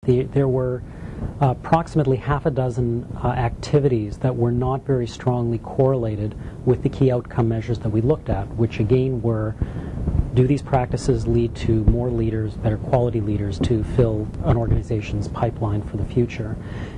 there were approximately half a dozen activities that were not very strongly correlated with the key outcome measures that we looked at, which again were: do these practices lead to more leaders, better quality leaders, to fill an organization's pipeline for the future?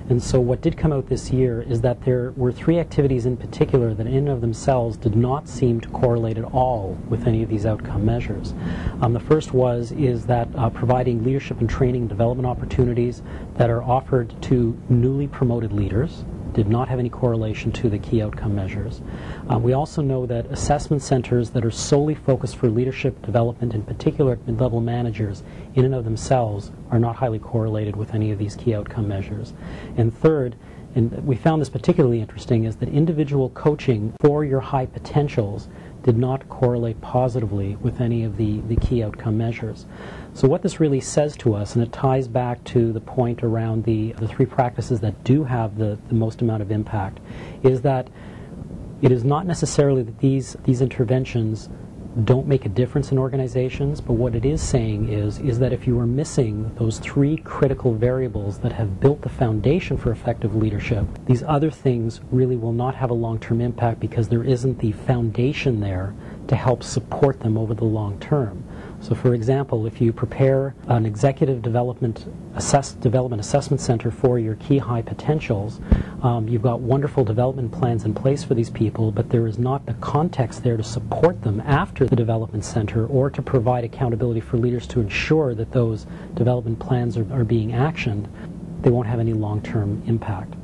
And so what did come out this year is that there were 3 activities in particular that in and of themselves did not seem to correlate at all with any of these outcome measures. The first is that providing leadership and training and development opportunities that are offered to newly promoted leaders did not have any correlation to the key outcome measures. We also know that assessment centers that are solely focused for leadership development, in particular at mid-level managers, in and of themselves are not highly correlated with any of these key outcome measures. And third, and we found this particularly interesting, is that individual coaching for your high potentials did not correlate positively with any of the key outcome measures. So what this really says to us, and it ties back to the point around the 3 practices that do have the most amount of impact, is that it is not necessarily that these interventions don't make a difference in organizations, but what it is saying is that if you are missing those 3 critical variables that have built the foundation for effective leadership, these other things really will not have a long-term impact because there isn't the foundation there to help support them over the long term. So for example, if you prepare an executive development assessment center for your key high potentials, you've got wonderful development plans in place for these people, but there is not the context there to support them after the development center or to provide accountability for leaders to ensure that those development plans are being actioned, they won't have any long-term impact.